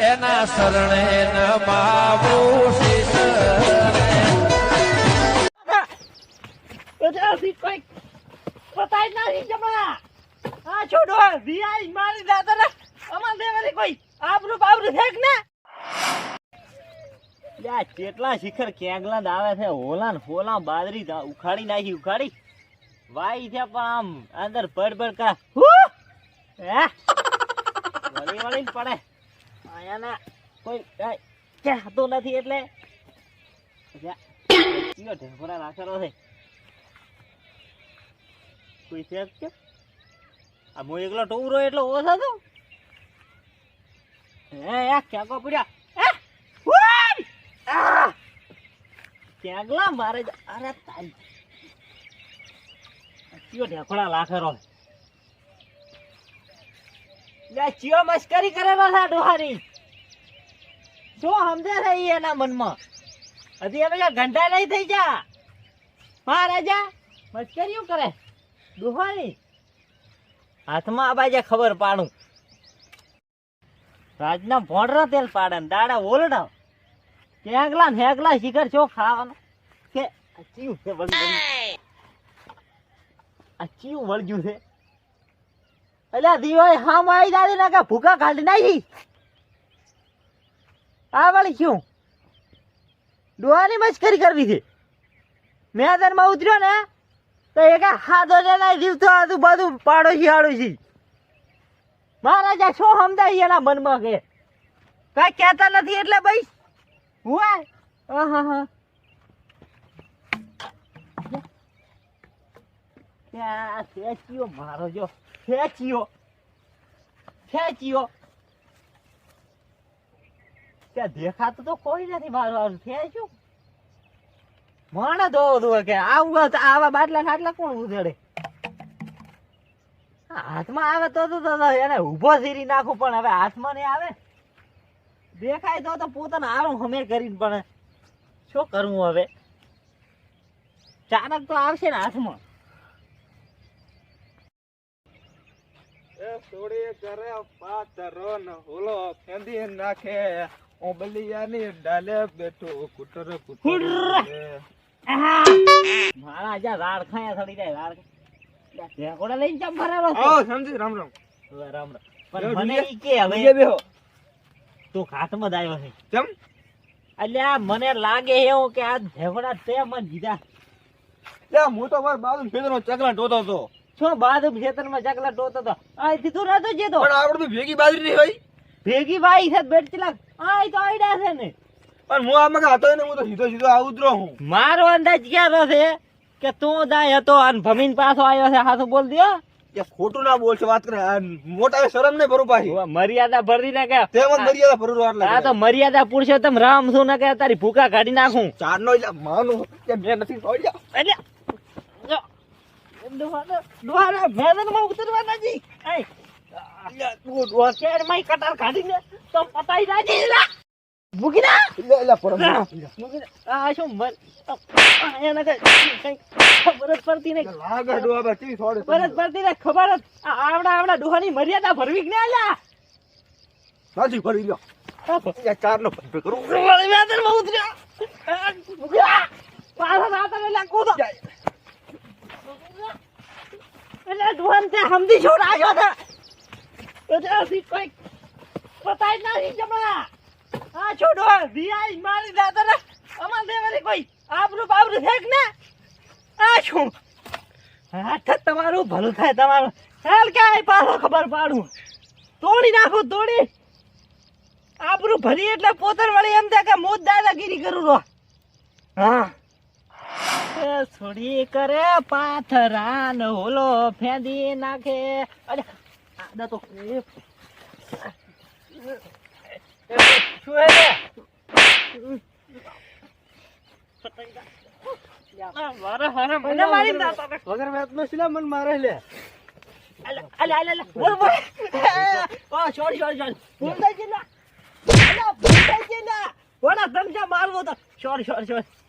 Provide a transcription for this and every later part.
એના શરણે નમાવું શીશ કોઈ પતાય નથી જમા આ છોડો રિયાઈ મારી દાદા અમાર દેવાની કોઈ આબરૂ બાબરૂ છે કે ના યા કેટલા શિખર કેંગલા આવે છે હોલા ને હોલા બાદરી ઉખાડી નાખી ઉખાડી વાઈ છે પણ આમ અંદર ભડ કા હે વળી વળી પડે આયા ના કોઈ કહેતો નથી એટલે કયો ઢેફરા રાખેલો છે કોઈ છે કે આ મો એકલો ટોરો એટલો ઓછો તો હે યા ક્યાં કો પડ્યા ક્યાંગલા મારે અરે તારી ચિયો ઢેફડા લાખેરો લે ચિયો મસ્કરી કરેલો છે ડોહાની શું સમજે છે એના મનમાં હજી હવે ઘંટા નહીં થઈ જા મહારાજા મસ્કરીઓ કરે ડોહાની હાથમાં આબાજે ખબર પાડું રાજના ભોંડરા તેલ પાડે ને દાડા ઓલડા કેંગલા ને હેગલા શિખર છો ખાવાનું કે ચીયું છે વળી આ ચીયું વળગ્યું છે એટલે દિવાળી હામ આવી દાદી ના કે ભૂકા કાઢી નાખી આ વળી શું ડોહાની મસ્કરી કરવી છે મેદાનમાં ઉતર્યો ને તો એક હાથો ને જીવતો હતું બધું પાડોશી આડોશી મહારાજા શું સમજાય એના મનમાં કે કઈ કહેતા નથી એટલે ભાઈ હુઆ આહા ત્યાં ખેંચ્યો મારો જો ખેંચ્યો ત્યાં દેખાતું તો કોઈ નથી મારું ખેંચ્યું મને તો કે આવા બાટલા ખાટલા કોણ ઉધેડે હાથમાં આવે તો એને ઉભો સીરી નાખું પણ હવે હાથમાં નહીં આવે દેખાય તો પોતાને આવું હમે કરીને પણ શું કરવું હવે ચાનક તો આવશે ને હાથમાં એ થોડી કરે પાતરો ન હોલો ફેંદી નાખે ઓબલિયાની ડાલે બેઠો કુટર મારા આજા રાડ ખાયા થોડી જાય રાડ ઢેકોડા લઈને ચમ ભરેલો ઓ સમજી રામ રામ રામ પણ મને ઈ કે હવે બેહો તો ખાતમાં જ આવ્યો છે કેમ એટલે આ મને લાગે એવું કે આ ઢેકોડા તે મને દીધા લે હું તો માર બાજુ ફેદનો ચકલા ટોતો તો શું બાજુ ખેતરમાં ચકલા ટોતો તો આ દીધું નતો જેતો પણ આવડે તો ભેગી બાજરી નહીં હોય ભેગી બાઈ છે બેટ ચલા આ તો આઈડા છે ને પણ હું આમાં કે હતો ને હું તો સીધો આઉતરો હું મારો અંદાજ ક્યાંનો છે કે તું દાય હતો અને ભમીન પાછો આવ્યો છે હાથું બોલ દયો કે ખોટું ના બોલશે વાત કરે મોટા શરમ ને ભરું પાછી મર્યાદા ભરી ને કે તેમ જ મર્યાદા ભરું આટલા આ તો મર્યાદા પુરુષોત્તમ રામ શું ને કે તારી ભૂકા કાઢી નાખું ચાર નો માનું કે મેં નથી છોડ્યા એટલે દોહારા મેદાનમાં ઉતરવા નથી તું ડોકેર માં કટાર કાઢીને તો પતાઈ નાખી મૂકી ના લે પરમ આ શું મર એને કઈ ખબર જ પડતી નહીં લાગે ડોબા તી છોડે ખબર જ પડતી નહીં ખબર જ આવડા ડોહાની મર્યાદા ભરવી કે ના લ્યા સાચી ફરી લ્યો ચાર નો પંપે કરું મેદાનમાં ઉતર્યા પાછા સાતા ને લાગુ તો એટલે ડોહાન તે હમદી છોડ આવ્યો હતા એટલે કોઈ પતાય નથી જમા આ છોડો રિયાઈ મારી દાદા અમાર દેવાની કોઈ આબરૂ બાબરૂ છે કે ના આ શું હાથ તમારું ભલું થાય તમારું હાલ કે પાછો ખબર પાડું તોડી નાખું તોડી આબરૂ ભરી એટલે પોતર વળી એમ થાય કે મોજ દાદાગીરી કરું રો હા થોડી કરે પાથરા ન હોલો ફેંદી નાખે અરે આડા તો વગર વાત નો સિલા મન મારે લે મારવો તો છોડ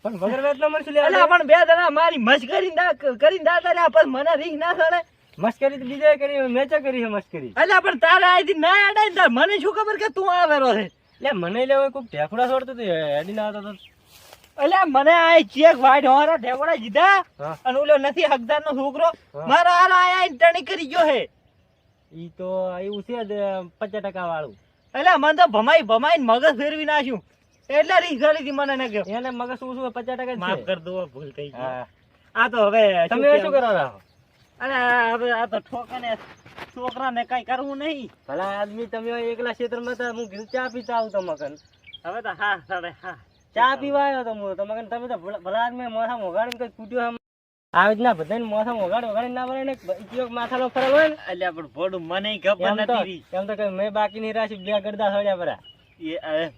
પણ વગર વાત નો મન સિલા પણ બે જણા મારી મસ્કરી કરીને દાદા પણ મને રીંગ ના સડે મસ્કરી તો બીજા કરી મેચા કરી છે મસ્કરી અલ્યા પણ તારે આઈથી ના અડાય મને શું ખબર કે તું આવેલો છે લે મને લે કોઈ ઢેફડા છોડતું હતું હેડી ના આવતો તો અલ્યા મને આ ચેક વાઈટ હોરા ઢેકોડા જીધા હા. અને ઓલો નથી હકદાર નો છોકરો હા. મારા હાલ આયા ટણી કરી ગયો હે ઈ તો એવું છે 50% વાળું અલ્યા મને તો ભમાઈ મગજ ફેરવી નાખ્યું એટલે રીસ ગળી હતી મને ને કે એને મગજ શું 50% માફ છે કર દો ભૂલ થઈ ગઈ હા આ તો હવે તમે શું કરો રહો અરે હવે આ તો ઠોકાને છોકરાને કઈ કરવું નહીં ભલા આદમી તમે એકલા ક્ષેત્રમાં હતા હું કીધું ચા પીતા આવું તમાકન હવે તો હા સાડે હા ચા પીવા આવ્યો તો હું તમાકન તમે તો ભલા આદમી મોથા મોગાડીને કઈ કૂટ્યો આમ આવી જ ના બધાને મોથા મોગાડીને ના મળે ને એક માથાનો ફરક હોય ને અલ્યા પણ ભોડું મને ખબર એમ તો નથી એમ તો કઈ મેં બાકી નહીં રાશી બે ગરદા સળ્યા પરા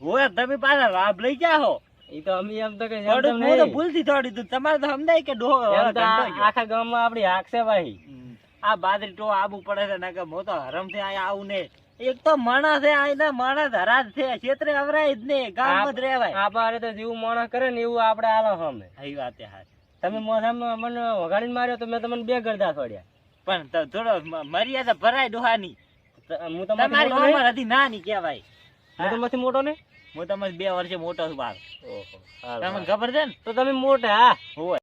હોય તમે પાછા લાભ લઈ જાઓ ઈ તો અમે એમ તો કઈ ભોડું હું તો ભૂલથી થોડી તું તમારે તો સમજાય કે ડોહો આખા ગામમાં આપડી હાક છે ભાઈ આ બાદરી ટો આબુ પડે છે ના કે હું તો હરમ થી આયા આવું ને એક તો માણસ છે આયના માણસ હરાજ છે ક્ષેત્રે અવરાય જ ને ગામમાં જ રહેવાય આપણે તો જેવું માણસ કરે ને એવું આપણે આલો અમે આવી વાત હા તમે મોઢામાં મને વગાડીને માર્યો તો મેં તમને બે ગરદા છોડ્યા પણ થોડો મર્યાદા ભરાય ડોહાની હું તો તમારી ઉંમર હતી નાની કહેવાય હું તો માંથી મોટો ને હું તમારી 2 વર્ષે મોટો છું બાર તમને ખબર છે ને તો તમે મોટા હા હોય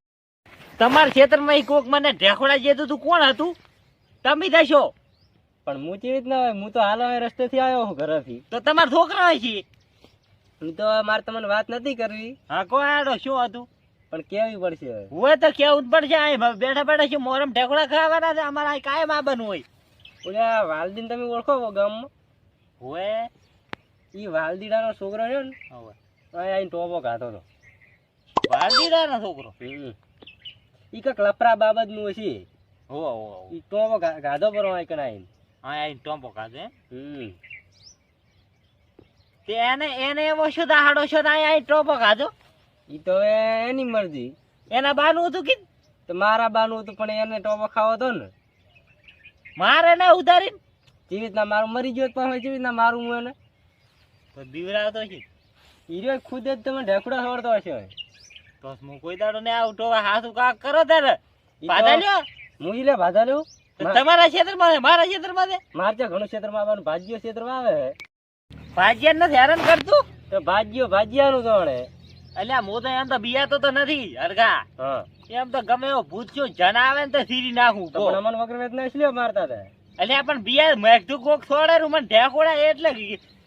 તમારા ક્ષેત્રમાં કોક મને ઢેખોડા જેતું તું કોણ હતું તમે થશો પણ હું કેવી રીતના હોય હું તો હાલ રસ્તેથી આવ્યો છું ઘરેથી તો તમારા છોકરા હોય છે હું તો મારે તમને વાત નથી કરવી હા કોઈ આડો શું હતું પણ કેવી પડશે હવે હોય તો કેવું જ પડશે અહીં બેઠા બેઠા શું મોરમ ઢેકડા ખાવાના છે અમારે અહીં કાયમ આવવાનું હોય ઓલા વાલદીન તમે ઓળખો ગામમાં હોય ઈ વાલદીડાનો છોકરો રહ્યો ને હવે અહીં ટોપો ખાતો હતો વાલદીદાનો છોકરો ઈ કઈક લફરા બાબત નું હશે હો ઈ ટોપો ગાધો પર અહીં કણાઈ અહીં ટોમ્પો ખાધે હમ તે એને એવો શું દાડો છો અહીં ટોપો ખાધો ઈ તો હવે એની મરજી એના બાનું હતું કે તો મારા બાનું હતું પણ એને ટોપો ખાવો હતો ને મારે ના ઉતારી જેવી રીતના મારું મરી ગયો પણ જેવી રીતના મારું હું એને તો દીવરાતો છે ઈ રહ્યો ખુદ જ તમે ઢેકડા છોડતો હશે હવે. તો હું કોઈ દાડો ને આવું ટોવા હાથું કાક કરો તારે ઈ તો પાદા લ્યો હું ઈ લે ભાધા લેવું તો તમારા ક્ષેત્રમાં છે મારા ક્ષેત્રમાં છે મારે ત્યાં ઘણું ક્ષેત્રમાં આવવાનું ભાજ્યો ક્ષેત્રમાં આવે ભાજ્યા નથી હેરાન કરતું તો ભાજ્યાનું તો અણે અલ્યા હું તો એમ તો બિયાતો તો નથી હરગા હા એમ તો ગમે એવો ભૂત છું જન આવે ને તો સીરી નાખું તો પણ અમને વગર વેત ના એટલી મારતા હતા અલ્યા પણ બિયા મેં કીધું કોક છોડાયું મને ઢેકોડા એટલે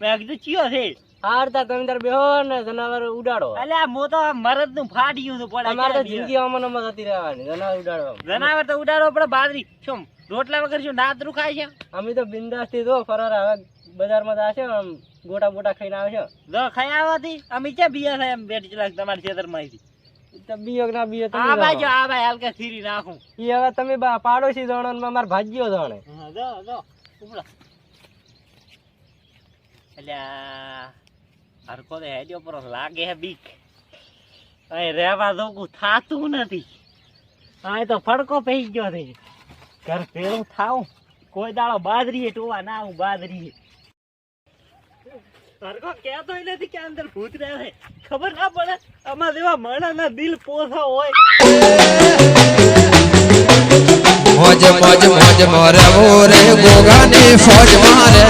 મેં કીધું ચિયો છે હારતા તમે તાર બેહો ને જનાવર ઉડાડો અલ્યા હું તો મરદ નું ફાટ્યું છું અમારે તો પડે જિંદગી અમન અમર જતી રહેવાની જનાવર ઉડાડવા જનાવર તો ઉડાડવો પડે બાદરી શું રોટલા વગર શું નાતરું ખાય છે અમે તો બિંદાસ થી જો ફરાર હવે બજારમાં જાશે આમ ગોટા બોટા ખાઈને આવે છે જો ખાઈ આવવાથી અમે ક્યાં બિયા થાય એમ બેટ ચલાક તમારી ખેતરમાં તો બીયો કે ના બીયો તમે આ બાજુ જાણો. આ ભાઈ હાલકા સીરી નાખું ઈ હવે તમે પાડોશી જાણો ને માર ભાજ્યો જાણે જો ઉપડો અલ્યા હરકો તો હેડ્યો પર લાગે હે બીક અહીં રહેવા દોગું થાતું નથી અહીં તો ફડકો પહી ગયો છે ઘર ભેળું થાવું કોઈ દાડો બાદરીએ ટોવા ના આવું બાદરીએ હરકો કહેતો નથી કે અંદર ભૂત રહે છે ખબર ના પડે આમાં જેવા માણસના દિલ પોસા હોય મોજ મોજ મોજ મોરે મોરે ગોગાની ફોજ મારે